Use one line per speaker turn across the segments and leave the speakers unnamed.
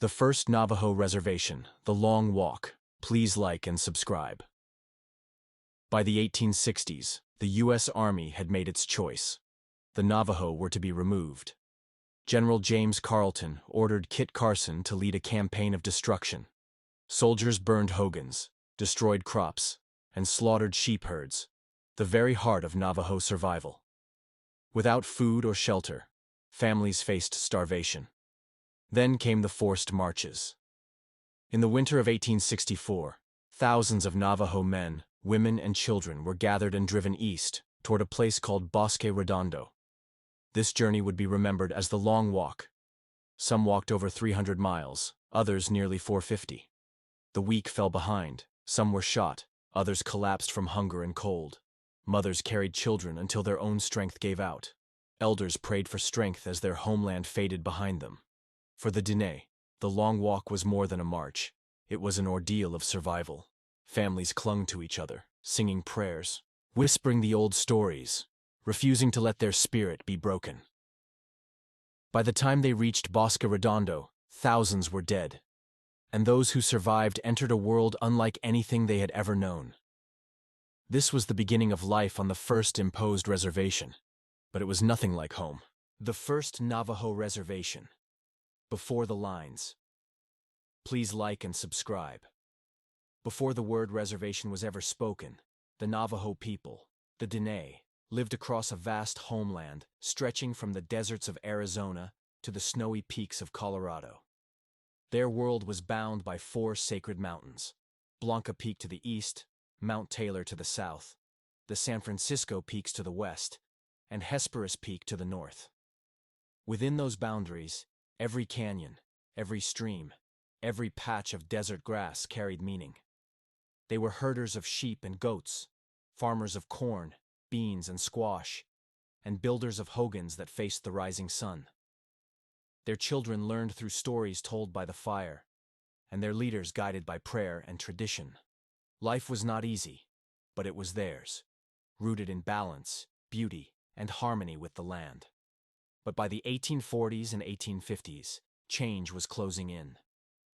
The First Navajo Reservation, The Long Walk. Please like and subscribe. By the 1860s, the U.S. Army had made its choice. The Navajo were to be removed. General James Carleton ordered Kit Carson to lead a campaign of destruction. Soldiers burned hogans, destroyed crops, and slaughtered sheep herds, the very heart of Navajo survival. Without food or shelter, families faced starvation. Then came the forced marches. In the winter of 1864, thousands of Navajo men, women, and children were gathered and driven east toward a place called Bosque Redondo. This journey would be remembered as the Long Walk. Some walked over 300 miles, others nearly 450. The weak fell behind, some were shot, others collapsed from hunger and cold. Mothers carried children until their own strength gave out. Elders prayed for strength as their homeland faded behind them. For the Diné, the Long Walk was more than a march. It was an ordeal of survival. Families clung to each other, singing prayers, whispering the old stories, refusing to let their spirit be broken. By the time they reached Bosque Redondo, thousands were dead, and those who survived entered a world unlike anything they had ever known. This was the beginning of life on the first imposed reservation, but it was nothing like home. The First Navajo Reservation. Before the Lines. Please like and subscribe. Before the word reservation was ever spoken, the Navajo people, the Diné, lived across a vast homeland stretching from the deserts of Arizona to the snowy peaks of Colorado. Their world was bound by four sacred mountains: Blanca Peak to the east, Mount Taylor to the south, the San Francisco Peaks to the west, and Hesperus Peak to the north. Within those boundaries, every canyon, every stream, every patch of desert grass carried meaning. They were herders of sheep and goats, farmers of corn, beans, and squash, and builders of hogans that faced the rising sun. Their children learned through stories told by the fire, and their leaders guided by prayer and tradition. Life was not easy, but it was theirs, rooted in balance, beauty, and harmony with the land. But by the 1840s and 1850s, change was closing in.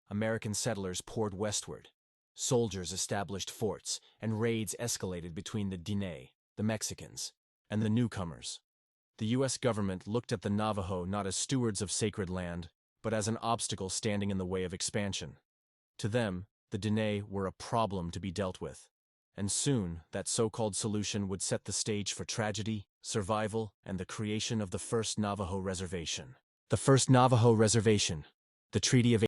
American settlers poured westward. Soldiers established forts, and raids escalated between the Diné, the Mexicans, and the newcomers. The U.S. government looked at the Navajo not as stewards of sacred land, but as an obstacle standing in the way of expansion. To them, the Diné were a problem to be dealt with, and soon that so-called solution would set the stage for tragedy, survival, and the creation of the First Navajo Reservation. The First Navajo Reservation, the Treaty of